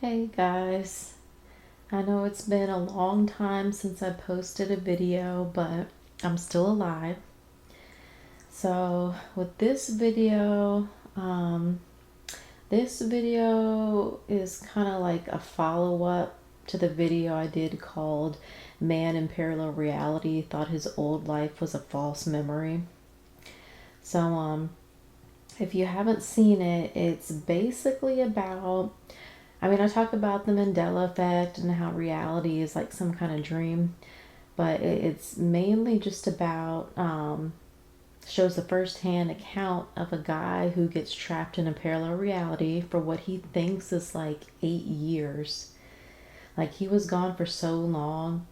Hey guys, I know it's been a long time since I posted a video, but I'm still alive. So, with this video is kind of like a follow up to the video I did called Man in Parallel Reality Thought His Old Life Was a False Memory. So, if you haven't seen it, it's basically about I talk about the Mandela effect and how reality is like some kind of dream, but it's mainly just about, shows the first-hand account of a guy who gets trapped in a parallel reality for what he thinks is like 8 years. Like he was gone for so long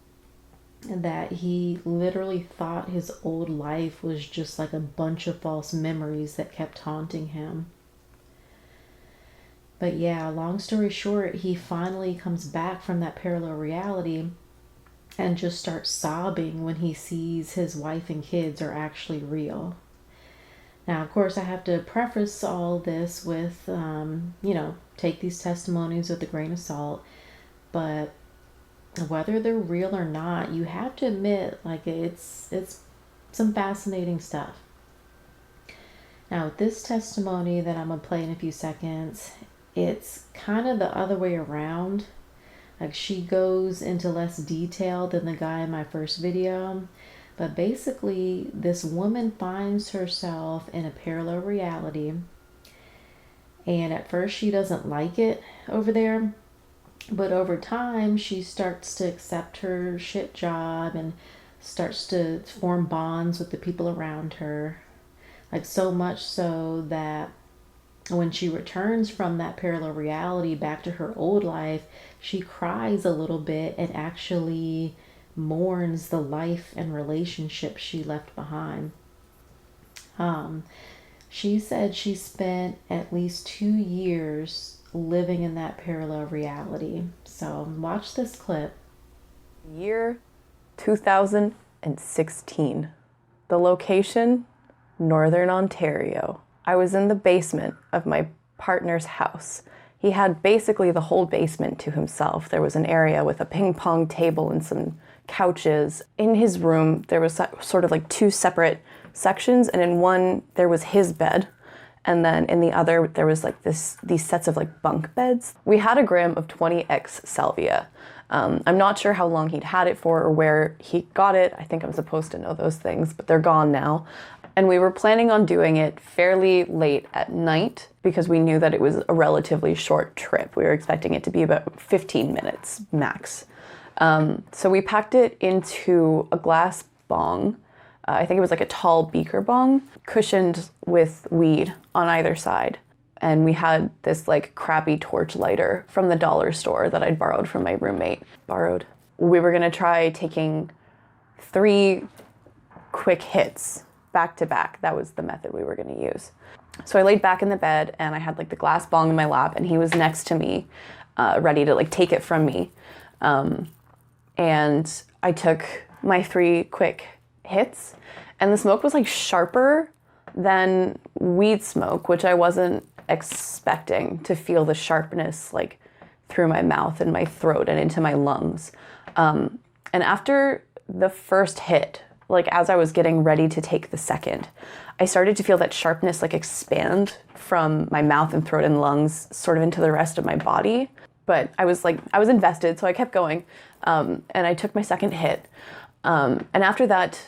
that he literally thought his old life was just like a bunch of false memories that kept haunting him. But yeah, long story short, he finally comes back from that parallel reality and just starts sobbing when he sees his wife and kids are actually real. Now, of course, I have to preface all this with, take these testimonies with a grain of salt, but whether they're real or not, you have to admit, like, it's some fascinating stuff. Now, with this testimony that I'm going to play in a few seconds, it's kind of the other way around. Like she goes into less detail than the guy in my first video. But basically, this woman finds herself in a parallel reality. And at first, she doesn't like it over there. But over time, she starts to accept her shit job and starts to form bonds with the people around her. Like so much so that when she returns from that parallel reality back to her old life, she cries a little bit and actually mourns the life and relationship she left behind. Um, she said she spent at least 2 years living in that parallel reality. So watch this clip. Year 2016. The location, Northern Ontario. I was in the basement of my partner's house. He had basically the whole basement to himself. There was an area with a ping pong table and some couches. In his room, there was sort of like two separate sections, and in one there was his bed, and then in the other there was like these sets of like bunk beds. We had a gram of 20x salvia. I'm not sure how long he'd had it for or where he got it. I think I'm supposed to know those things, but they're gone now. And we were planning on doing it fairly late at night because we knew that it was a relatively short trip. We were expecting it to be about 15 minutes max. So we packed it into a glass bong. I think it was like a tall beaker bong, cushioned with weed on either side. And we had this like crappy torch lighter from the dollar store that I'd borrowed from my roommate. We were gonna try taking 3 quick hits back to back. That was the method we were gonna use. So I laid back in the bed and I had like the glass bong in my lap and he was next to me, ready to like take it from me. And I took my 3 quick hits and the smoke was like sharper than weed smoke, which I wasn't expecting to feel the sharpness like through my mouth and my throat and into my lungs. And after the first hit, like as I was getting ready to take the second, I started to feel that sharpness like expand from my mouth and throat and lungs sort of into the rest of my body. But I was invested, so I kept going. And I took my second hit. And after that,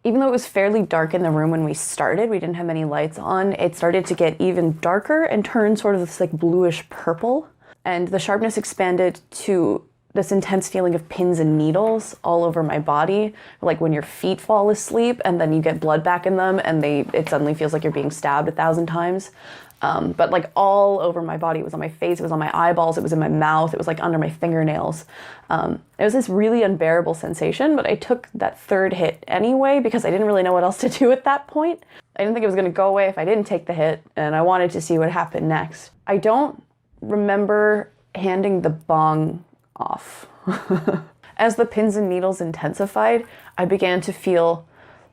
even though it was fairly dark in the room when we started, we didn't have many lights on, it started to get even darker and turn sort of this like bluish purple. And the sharpness expanded to this intense feeling of pins and needles all over my body, like when your feet fall asleep and then you get blood back in them and it suddenly feels like you're being stabbed 1,000 times. But like all over my body. It was on my face, it was on my eyeballs, it was in my mouth, it was like under my fingernails. It was this really unbearable sensation, but I took that third hit anyway because I didn't really know what else to do at that point. I didn't think it was gonna go away if I didn't take the hit, and I wanted to see what happened next. I don't remember handing the bong off. As the pins and needles intensified, I began to feel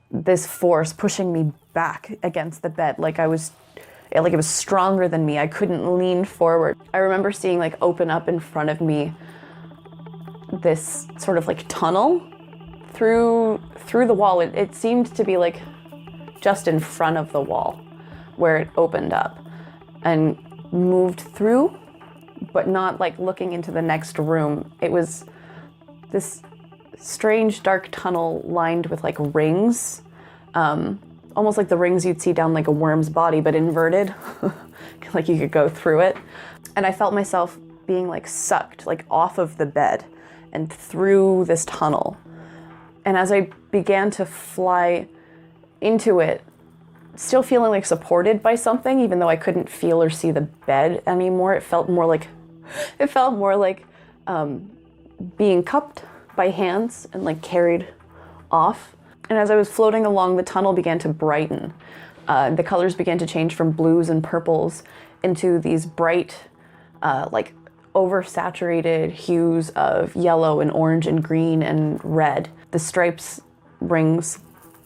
this force pushing me back against the bed, like I was it was stronger than me. I couldn't lean forward. I remember seeing like open up in front of me this sort of like tunnel through the wall. It seemed to be like just in front of the wall where it opened up and moved through, but not like looking into the next room. It was this strange dark tunnel lined with like rings, almost like the rings you'd see down like a worm's body, but inverted, like you could go through it. And I felt myself being like sucked like off of the bed and through this tunnel. And as I began to fly into it, still feeling like supported by something, even though I couldn't feel or see the bed anymore, it felt more like being cupped by hands and like carried off. And as I was floating along, the tunnel began to brighten. The colors began to change from blues and purples into these bright, like oversaturated hues of yellow and orange and green and red. The stripes, rings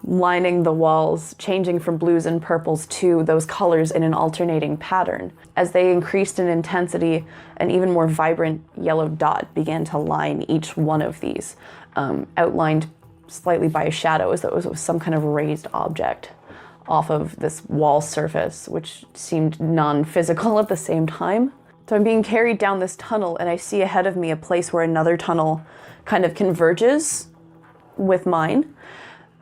lining the walls, changing from blues and purples to those colors in an alternating pattern. As they increased in intensity, an even more vibrant yellow dot began to line each one of these, outlined slightly by a shadow, as though it was some kind of raised object off of this wall surface, which seemed non-physical at the same time. So I'm being carried down this tunnel, and I see ahead of me a place where another tunnel kind of converges with mine.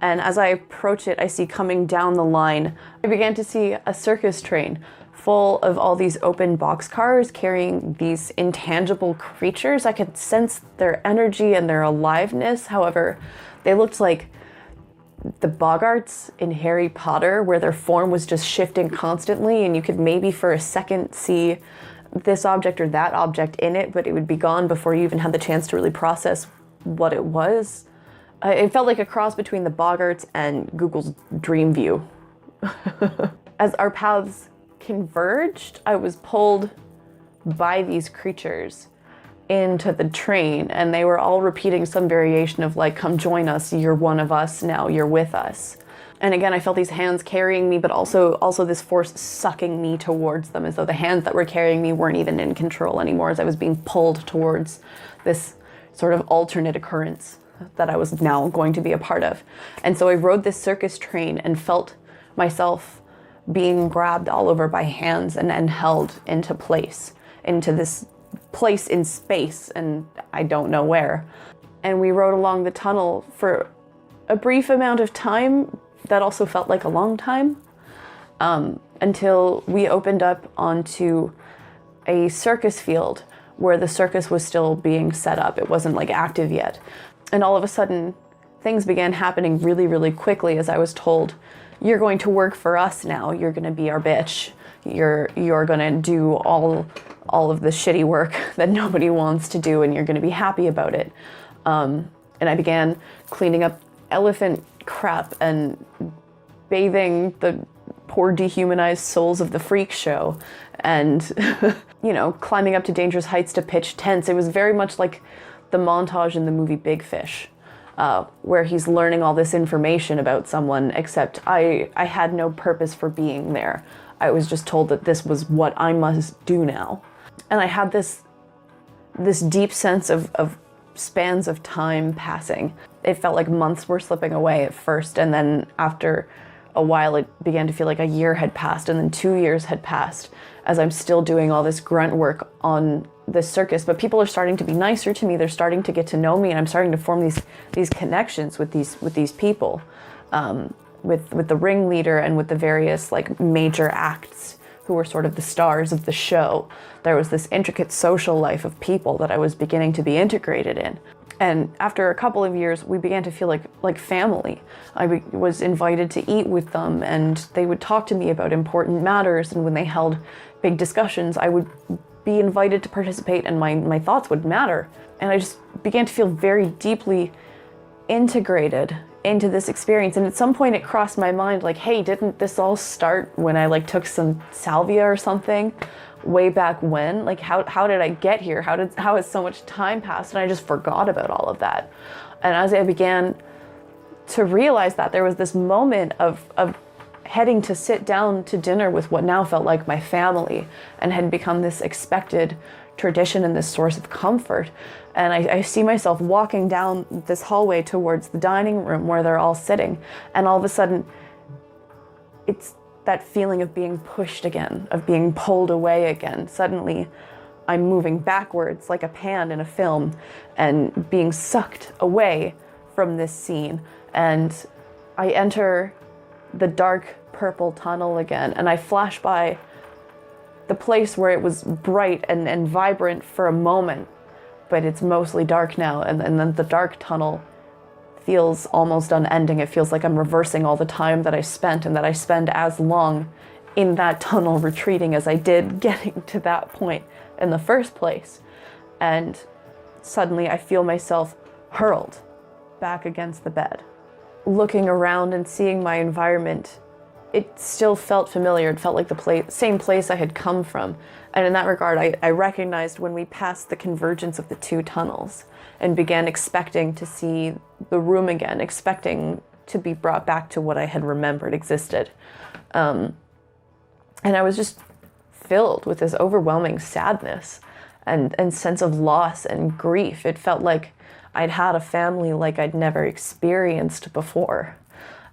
And as I approach it, I see coming down the line, I began to see a circus train full of all these open boxcars carrying these intangible creatures. I could sense their energy and their aliveness. However, they looked like the boggarts in Harry Potter, where their form was just shifting constantly, and you could maybe for a second see this object or that object in it, but it would be gone before you even had the chance to really process what it was. It felt like a cross between the boggarts and Google's Dream View. As our paths converged, I was pulled by these creatures into the train, and they were all repeating some variation of like, come join us, you're one of us now, you're with us. And again, I felt these hands carrying me, but also this force sucking me towards them, as though the hands that were carrying me weren't even in control anymore, as I was being pulled towards this sort of alternate occurrence that I was now going to be a part of. And so I rode this circus train and felt myself being grabbed all over by hands and held into place, into this place in space, and I don't know where. And we rode along the tunnel for a brief amount of time that also felt like a long time, until we opened up onto a circus field where the circus was still being set up. It wasn't like active yet. And all of a sudden, things began happening really, really quickly, as I was told, you're going to work for us now. You're going to be our bitch. You're going to do all of the shitty work that nobody wants to do, and you're going to be happy about it. And I began cleaning up elephant crap and bathing the poor dehumanized souls of the freak show, and climbing up to dangerous heights to pitch tents. It was very much like the montage in the movie Big Fish, where he's learning all this information about someone, except I had no purpose for being there. I was just told that this was what I must do now. And I had this deep sense of spans of time passing. It felt like months were slipping away at first, and then after a while it began to feel like a year had passed, and then 2 years had passed, as I'm still doing all this grunt work on this circus. But people are starting to be nicer to me. They're starting to get to know me, and I'm starting to form these connections with these people, with the ringleader and with the various like major acts who were sort of the stars of the show. There was this intricate social life of people that I was beginning to be integrated in. And after a couple of years, we began to feel like family. I was invited to eat with them, and they would talk to me about important matters. And when they held big discussions, I would be invited to participate, and my thoughts would matter. And I just began to feel very deeply integrated into this experience. And at some point it crossed my mind, like, hey, didn't this all start when I like took some salvia or something way back when? Like, how did I get here? How has so much time passed? And I just forgot about all of that. And as I began to realize that, there was this moment of heading to sit down to dinner with what now felt like my family and had become this expected tradition and this source of comfort. And I see myself walking down this hallway towards the dining room where they're all sitting. And all of a sudden, it's that feeling of being pushed again, of being pulled away again. Suddenly, I'm moving backwards like a pan in a film and being sucked away from this scene. And I enter the dark purple tunnel again, and I flash by the place where it was bright and vibrant for a moment, but it's mostly dark now, and then the dark tunnel feels almost unending. It feels like I'm reversing all the time that I spent, and that I spend as long in that tunnel retreating as I did getting to that point in the first place. And suddenly I feel myself hurled back against the bed. Looking around and seeing my environment, it still felt familiar. It felt like the same place I had come from. And in that regard, I recognized when we passed the convergence of the two tunnels and began expecting to see the room again, expecting to be brought back to what I had remembered existed. And I was just filled with this overwhelming sadness and sense of loss and grief. It felt like I'd had a family like I'd never experienced before.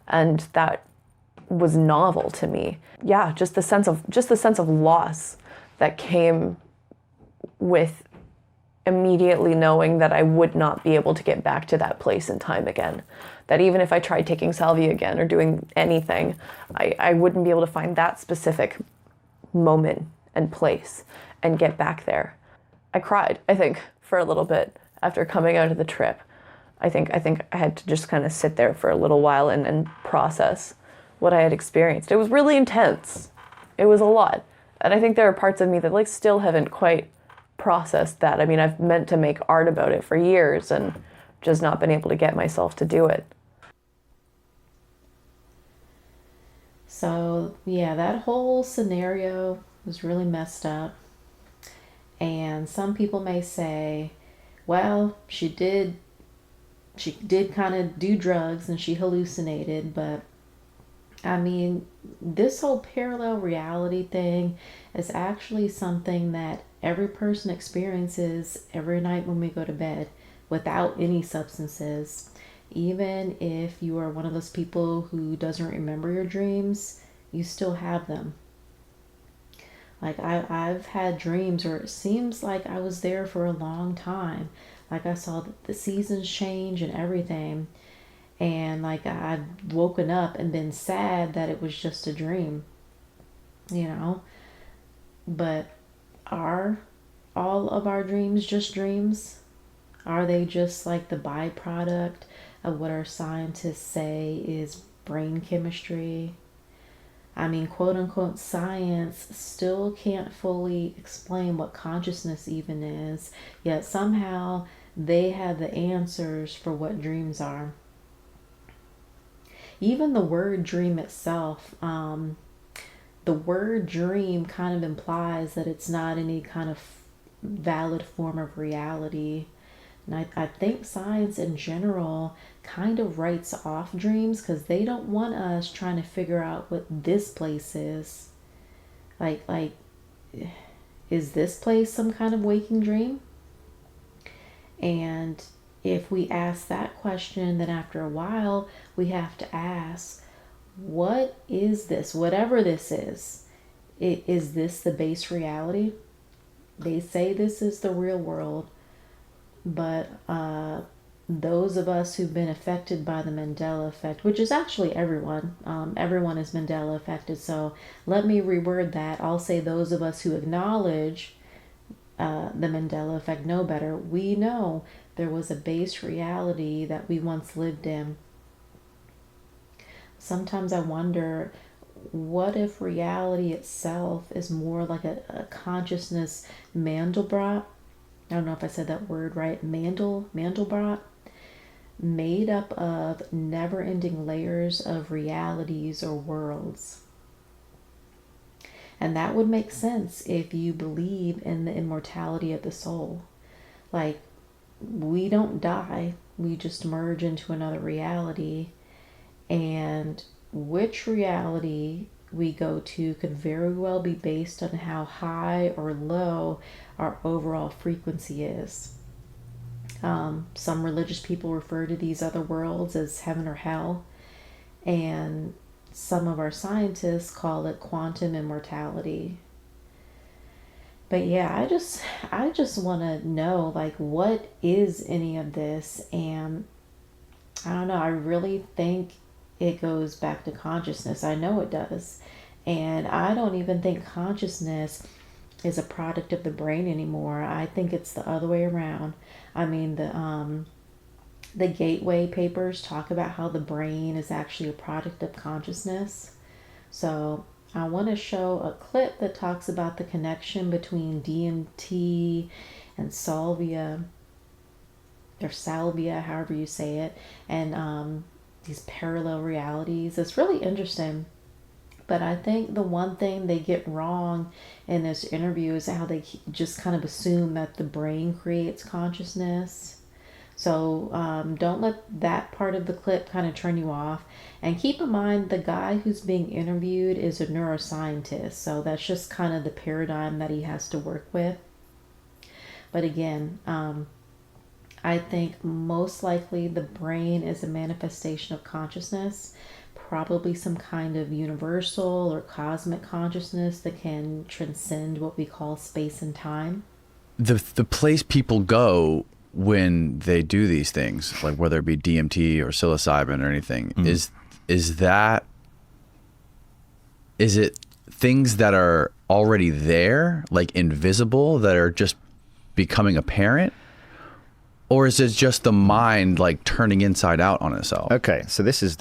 And that was novel to me. Yeah, just the sense of loss that came with immediately knowing that I would not be able to get back to that place in time again. That even if I tried taking salvia again or doing anything, I wouldn't be able to find that specific moment and place and get back there. I cried, I think, for a little bit after coming out of the trip. I think I had to just kind of sit there for a little while and process what I had experienced. It was really intense. It was a lot. And I think there are parts of me that like still haven't quite processed that. I mean, I've meant to make art about it for years and just not been able to get myself to do it. So, yeah, that whole scenario was really messed up. And some people may say, well, she did kind of do drugs and she hallucinated, but I mean, this whole parallel reality thing is actually something that every person experiences every night when we go to bed without any substances. Even if you are one of those people who doesn't remember your dreams, you still have them. Like I've had dreams where it seems like I was there for a long time. Like I saw the seasons change and everything. And like I've woken up and been sad that it was just a dream, you know? But are all of our dreams just dreams? Are they just like the byproduct of what our scientists say is brain chemistry? I mean, quote unquote, science still can't fully explain what consciousness even is, yet somehow they have the answers for what dreams are. Even the word dream itself, the word dream kind of implies that it's not any kind of valid form of reality. And I think science in general kind of writes off dreams because they don't want us trying to figure out what this place is. Like, is this place some kind of waking dream? And if we ask that question, then after a while, we have to ask, what is this? Whatever this is, is this the base reality? They say this is the real world, but those of us who've been affected by the Mandela effect, which is actually everyone, everyone is Mandela affected. So let me reword that. I'll say those of us who acknowledge the Mandela effect know better. We know there was a base reality that we once lived in. Sometimes I wonder, what if reality itself is more like a consciousness Mandelbrot? I don't know if I said that word right. Mandelbrot, made up of never-ending layers of realities or worlds. And that would make sense if you believe in the immortality of the soul. Like, we don't die, we just merge into another reality. And which reality we go to could very well be based on how high or low our overall frequency is. Some religious people refer to these other worlds as heaven or hell, and some of our scientists call it quantum immortality. But yeah, I just want to know, like, what is any of this? And I don't know, I really think it goes back to consciousness. I know it does. And I don't even think consciousness is a product of the brain anymore. I think it's the other way around. I mean, the Gateway papers talk about how the brain is actually a product of consciousness. So I want to show a clip that talks about the connection between DMT and salvia, however you say it, and these parallel realities. It's really interesting. But I think the one thing they get wrong in this interview is how they just kind of assume that the brain creates consciousness. So don't let that part of the clip kind of turn you off. And keep in mind, the guy who's being interviewed is a neuroscientist. So that's just kind of the paradigm that he has to work with. But again, I think most likely the brain is a manifestation of consciousness, probably some kind of universal or cosmic consciousness that can transcend what we call space and time. The place people go when they do these things, like whether it be DMT or psilocybin or anything, is it things that are already there, like invisible, that are just becoming apparent? Or is it just the mind like turning inside out on itself? Okay, so this is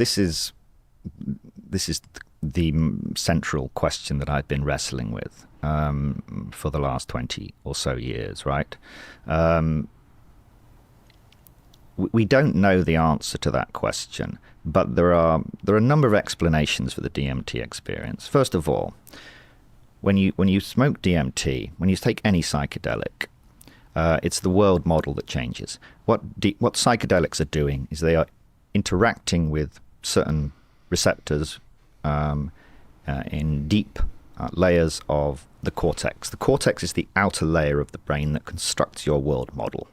the central question that I've been wrestling with for the last 20 or so years, right? We don't know the answer to that question, but there are a number of explanations for the DMT experience. First of all, when you smoke DMT, when you take any psychedelic, it's the world model that changes. What psychedelics are doing is they are interacting with certain receptors in deep layers of the cortex. The cortex is the outer layer of the brain that constructs your world model.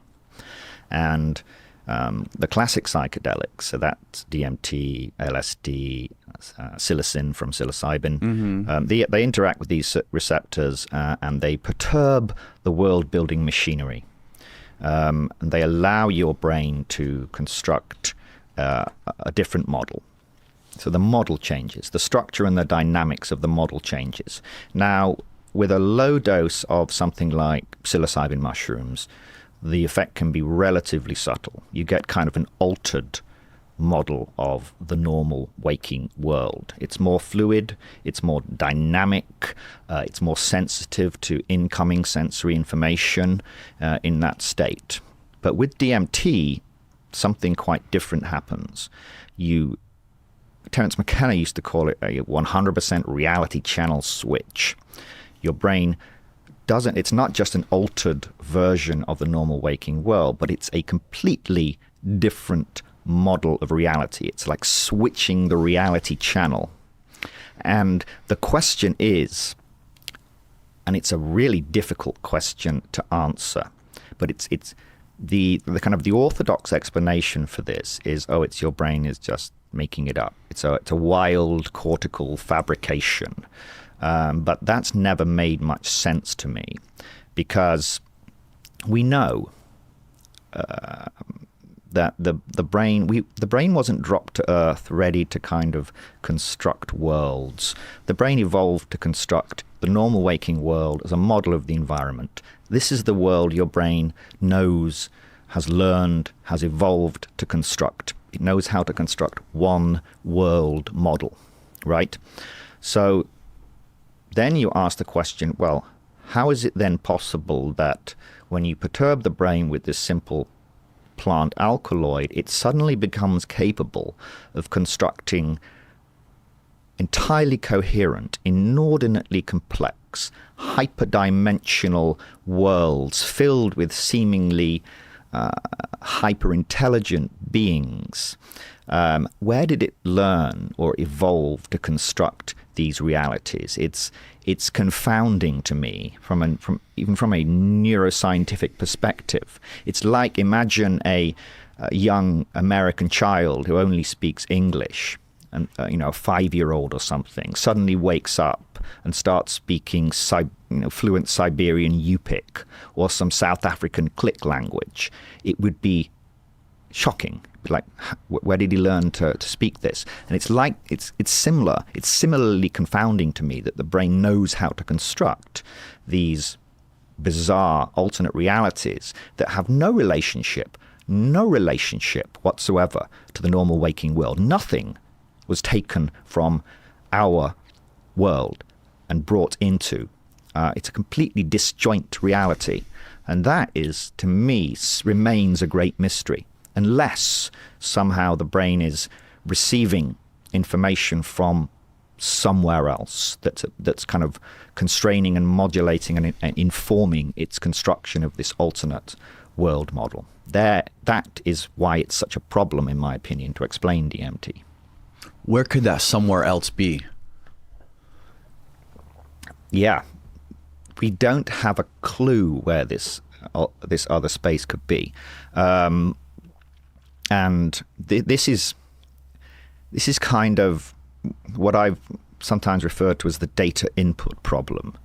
And the classic psychedelics, so that's DMT, LSD, psilocin from psilocybin, they interact with these receptors and they perturb the world-building machinery. And they allow your brain to construct a different model. So the model changes. The structure and the dynamics of the model changes. Now, with a low dose of something like psilocybin mushrooms, the effect can be relatively subtle. You get kind of an altered model of the normal waking world. It's more fluid, it's more dynamic, it's more sensitive to incoming sensory information in that state. But with DMT, something quite different happens. Terence McKenna used to call it a 100% reality channel switch. Your brain it's not just an altered version of the normal waking world, but it's a completely different model of reality. It's like switching the reality channel. And the question is, and it's a really difficult question to answer, but it's the kind of the orthodox explanation for this is, it's your brain is just making it up. It's a wild cortical fabrication. But that's never made much sense to me, because we know that the brain wasn't dropped to Earth ready to kind of construct worlds. The brain evolved to construct the normal waking world as a model of the environment. This is the world your brain knows, has learned, has evolved to construct. It knows how to construct one world model, right? So then you ask the question, well, how is it then possible that when you perturb the brain with this simple plant alkaloid, it suddenly becomes capable of constructing entirely coherent, inordinately complex, hyperdimensional worlds filled with seemingly hyper intelligent beings, where did it learn or evolve to construct these realities? It's confounding to me even from a neuroscientific perspective. It's like, imagine a young American child who only speaks English, and a 5-year-old or something, suddenly wakes up and starts speaking fluent Siberian Yupik or some South African click language. It would be shocking. Like, where did he learn to speak this? And it's similar. It's similarly confounding to me that the brain knows how to construct these bizarre alternate realities that have no relationship whatsoever to the normal waking world. Nothing was taken from our world and brought into. It's a completely disjoint reality. And that is, to me, remains a great mystery. Unless somehow the brain is receiving information from somewhere else that's kind of constraining and modulating and informing its construction of this alternate world model. That is why it's such a problem, in my opinion, to explain DMT. Where could that somewhere else be? Yeah, we don't have a clue where this other space could be. And this is kind of what I've sometimes referred to as the data input problem.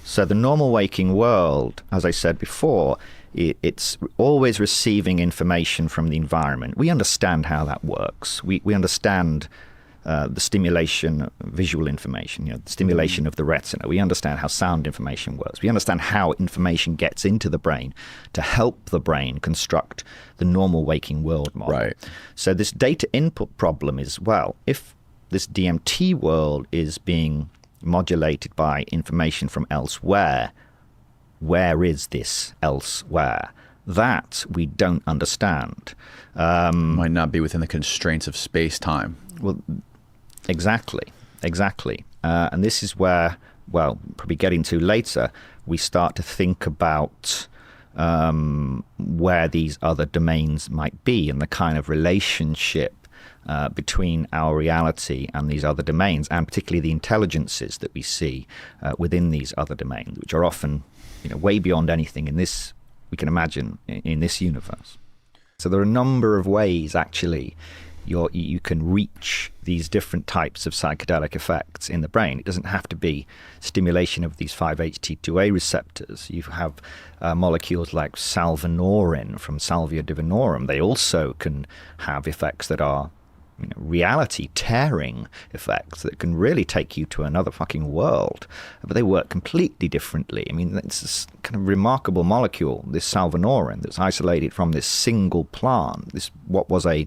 So the normal waking world, as I said before, it's always receiving information from the environment. We understand how that works. We understand the stimulation, visual information, the stimulation of the retina. We understand how sound information works. We understand how information gets into the brain to help the brain construct the normal waking world model. Right. So this data input problem is, well, if this DMT world is being modulated by information from elsewhere, where is this elsewhere? That we don't understand. Might not be within the constraints of space-time. Well, exactly. And this is where, well, probably getting to later, we start to think about where these other domains might be and the kind of relationship between our reality and these other domains, and particularly the intelligences that we see within these other domains, which are often way beyond anything in this we can imagine in this universe. So there are a number of ways, actually, you can reach these different types of psychedelic effects in the brain. It doesn't have to be stimulation of these 5-HT2A receptors. You have molecules like salvinorin from Salvia divinorum. They also can have effects that are reality tearing effects that can really take you to another fucking world, but they work completely differently. I mean, it's this kind of remarkable molecule, this salvinorin, that's isolated from this single plant, this what was a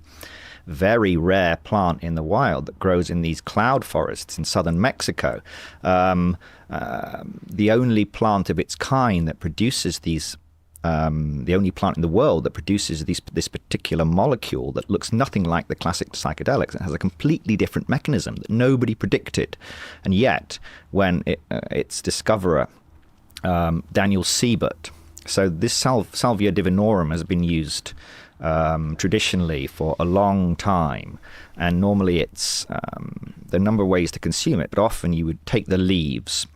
very rare plant in the wild that grows in these cloud forests in southern Mexico. The only plant of its kind that produces these the only plant in the world that produces this particular molecule that looks nothing like the classic psychedelics. It has a completely different mechanism that nobody predicted. And yet, when its discoverer, Daniel Siebert, so this Salvia divinorum has been used traditionally for a long time. And normally it's, there are a number of ways to consume it, but often you would take the leaves,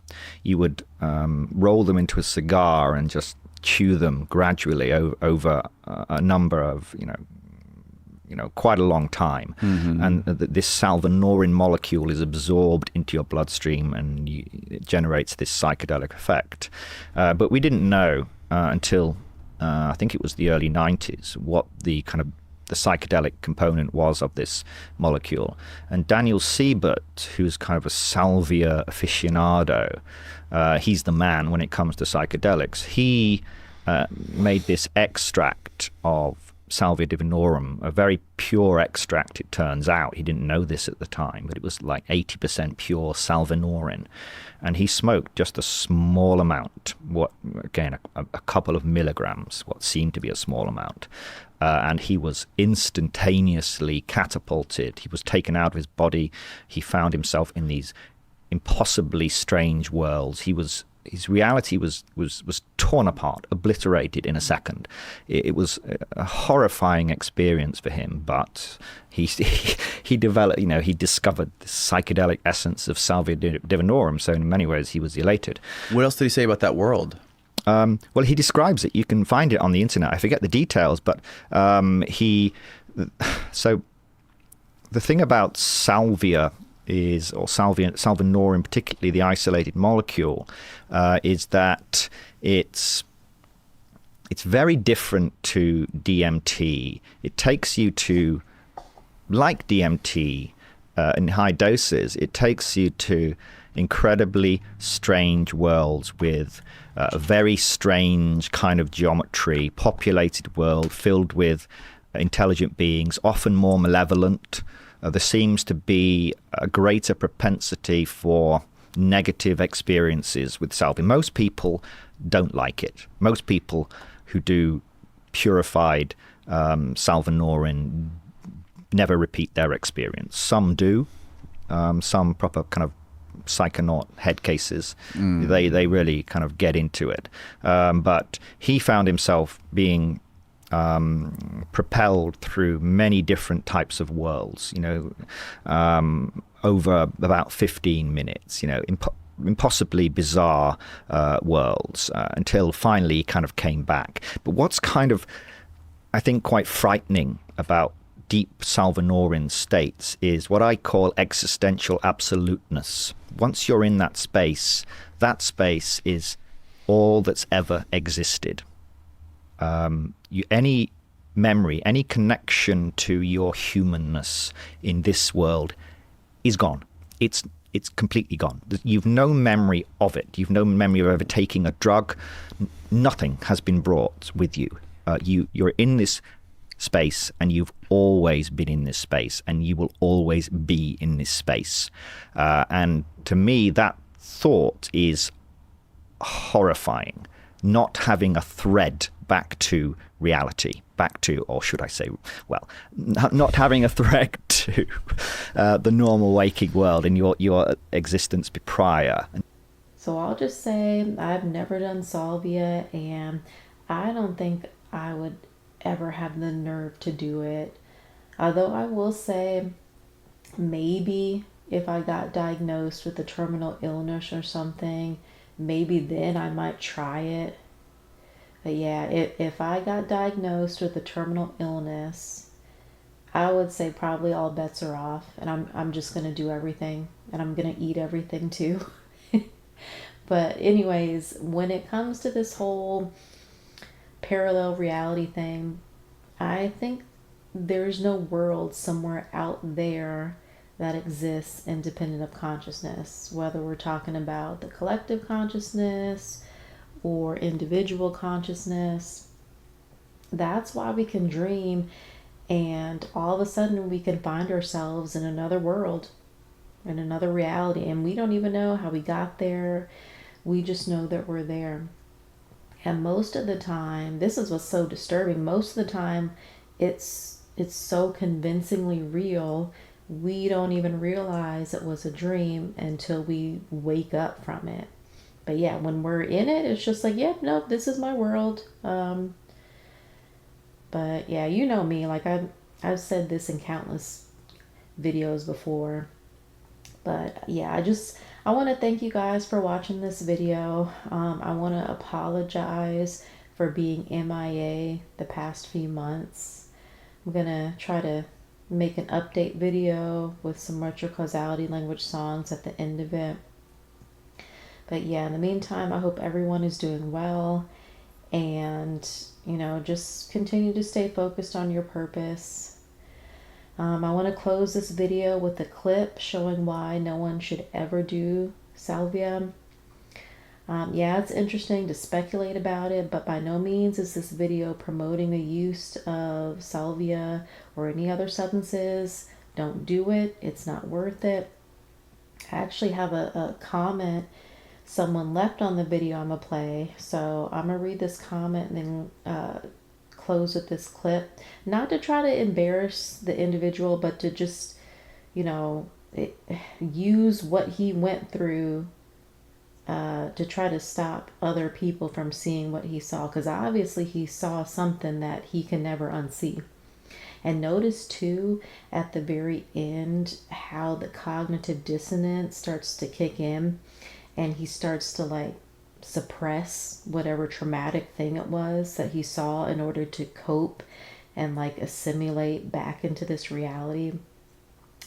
you would roll them into a cigar and just chew them gradually over a number of, quite a long time. Mm-hmm. And this salvinorin molecule is absorbed into your bloodstream and it generates this psychedelic effect. But we didn't know until I think it was the early 90s what the kind of the psychedelic component was of this molecule. And Daniel Siebert, who's kind of a salvia aficionado, he's the man when it comes to psychedelics. He made this extract of Salvia divinorum, a very pure extract, it turns out. He didn't know this at the time, but it was like 80% pure salvinorin. And he smoked just a small amount, a couple of milligrams, what seemed to be a small amount. And he was instantaneously catapulted. He was taken out of his body. He found himself in these impossibly strange worlds. He was his reality was torn apart, obliterated in a second. It was a horrifying experience for him, but he developed, he discovered the psychedelic essence of Salvia Divinorum, so in many ways he was elated. What else did he say about that world? Well, he describes it. You can find it on the internet. I forget the details, but so the thing about salvia or salvinorin, particularly the isolated molecule, is that it's very different to DMT. It takes you to, like DMT, in high doses, it takes you to incredibly strange worlds with a very strange kind of geometry, populated world filled with intelligent beings, often more malevolent. There seems to be a greater propensity for negative experiences with salvia. Most people don't like it. Most people who do purified salvinorin never repeat their experience. Some do. Some proper kind of psychonaut head cases, they really kind of get into it. But he found himself being propelled through many different types of worlds, over about 15 minutes, impossibly bizarre worlds, until finally he kind of came back. But what's kind of, I think, quite frightening about deep salvinorin states is what I call existential absoluteness. Once you're in that space is all that's ever existed. Any memory, any connection to your humanness in this world is gone. It's completely gone. You've no memory of it. You've no memory of ever taking a drug. Nothing has been brought with you. You're in this space, and you've always been in this space, and you will always be in this space. And to me, that thought is horrifying. Not having a thread back to reality, or should I say, well, not having a thread to the normal waking world in your existence prior. So I'll just say I've never done salvia, and I don't think I would ever have the nerve to do it. Although I will say, maybe if I got diagnosed with a terminal illness or something, maybe then I might try it. But yeah, if I got diagnosed with a terminal illness, I would say probably all bets are off, and I'm just gonna do everything, and I'm gonna eat everything too. But anyways, when it comes to this whole parallel reality thing, I think there's no world somewhere out there that exists independent of consciousness, whether we're talking about the collective consciousness or individual consciousness. That's why we can dream, and all of a sudden we can find ourselves in another world, in another reality, and we don't even know how we got there. We just know that we're there. And most of the time, this is what's so disturbing, most of the time it's so convincingly real, we don't even realize it was a dream until we wake up from it. But yeah, when we're in it, it's just like, yep, no, this is my world. But yeah, you know me, like I've said this in countless videos before. But yeah, I want to thank you guys for watching this video. I want to apologize for being MIA the past few months. I'm going to try to make an update video with some retrocausality language songs at the end of it. But yeah, in the meantime, I hope everyone is doing well, and just continue to stay focused on your purpose. I want to close this video with a clip showing why no one should ever do salvia. Yeah, it's interesting to speculate about it, but by no means is this video promoting the use of salvia or any other substances. Don't do it. It's not worth it. I actually have a comment someone left on the video I'm going to play. So I'm going to read this comment and then close with this clip. Not to try to embarrass the individual, but to just, use what he went through to try to stop other people from seeing what he saw, because obviously he saw something that he can never unsee. And notice too at the very end how the cognitive dissonance starts to kick in, and he starts to like suppress whatever traumatic thing it was that he saw in order to cope and like assimilate back into this reality.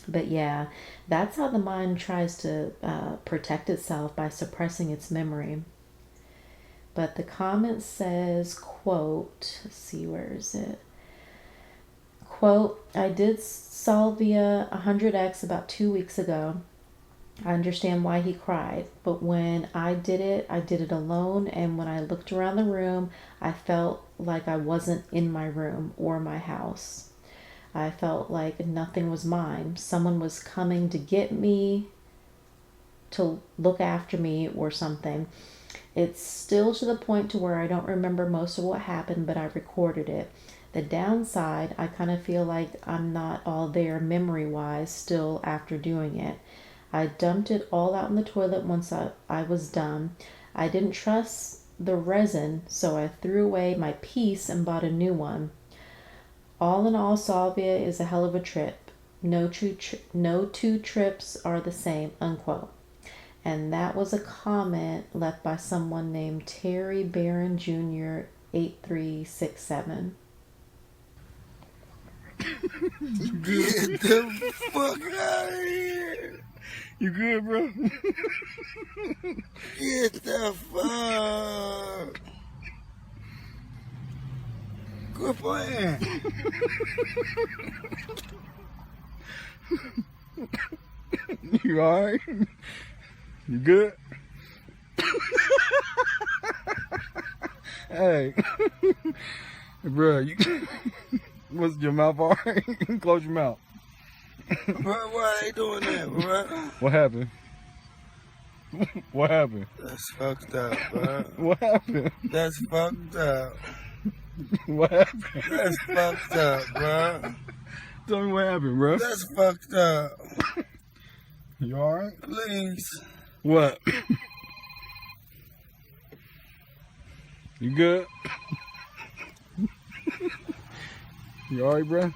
But yeah, that's how the mind tries to protect itself, by suppressing its memory. But the comment says, quote, let's see, where is it? Quote, I did Salvia 100x about 2 weeks ago. I understand why he cried, but when I did it alone, and when I looked around the room, I felt like I wasn't in my room or my house. I felt like nothing was mine. Someone was coming to get me, to look after me or something. It's still to the point to where I don't remember most of what happened, but I recorded it. The downside, I kind of feel like I'm not all there memory-wise still after doing it. I dumped it all out in the toilet once I was done. I didn't trust the resin, so I threw away my piece and bought a new one. All in all, Salvia is a hell of a trip. No two trips are the same, unquote. And that was a comment left by someone named Terry Barron Jr., 8367. Get the fuck out of here! You good, bro? Get the fuck! Quit playing! You alright? You good? Hey, bro, what's your mouth alright? Close your mouth. Bro, why they doing that, bro? What happened? What happened? That's fucked up, bro. What happened? That's fucked up. What happened? That's fucked up, bro. Tell me what happened, bro. That's fucked up. You alright? Please. What? You good? You alright, bro?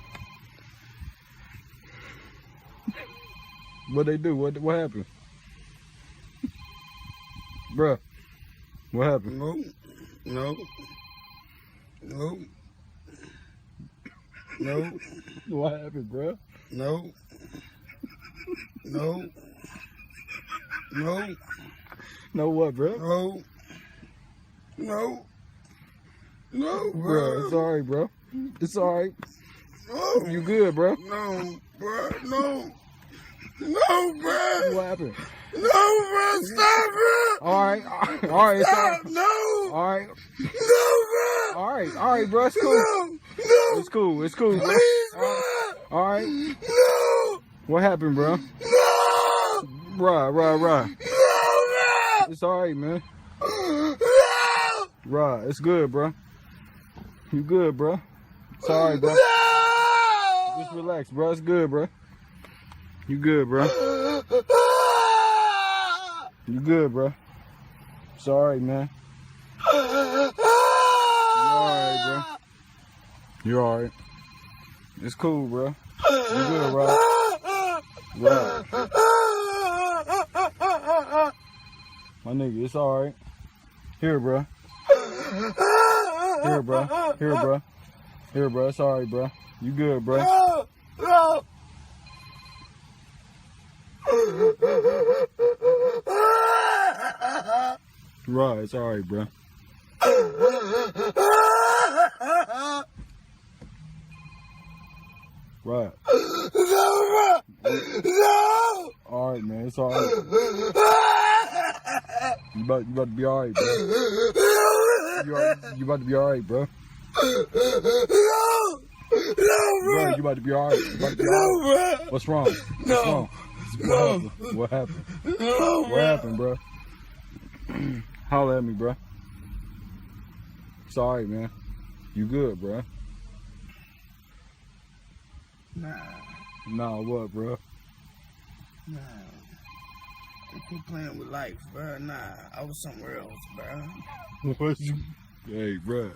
What they do? What happened? Bruh, what happened? Nope. Nope. Nope. Nope. What happened, bruh? Nope. Nope. Nope. No what, bruh? No. No. No, Bruh, bro. it's alright, bro. It's alright. No. You good, bro? No, bro. No. No, bro. What happened? No, bro. Stop, bro. Alright, alright, it's Stop. alright. No. Alright, No, bro. alright, bro. It's cool. No. No. It's cool, it's cool, bro. Please, bro. Alright. No. What happened, bro? No. Bruh. No, bro. It's alright, man. No. Bruh, it's good, bro. You good, bro? It's alright, bro. No. Just relax, bro. It's good, bro. You good, bro. You good, bro. It's alright, man. You alright, bro. You alright. It's cool, bro. You good, bro. Right. My nigga, it's alright. Here, bro. Here, bro. Here, bro. Here, bro. It's alright, bro. You good, bro. No. Right, it's alright, bro. Right. No. No. Alright, man. It's alright. You about to be alright, bro. You about to be alright, bro. No. No, Bro, bro. you about to be alright. You about to be No, alright. bro. What's wrong? What's wrong? No. What happened? No, What happened, bro? Holler at me, bro. It's alright, man. You good, bro? Nah. Nah, what, bro? Nah. Quit playing with life, bro. Nah, I was somewhere else, bro. What you? Hey, bro.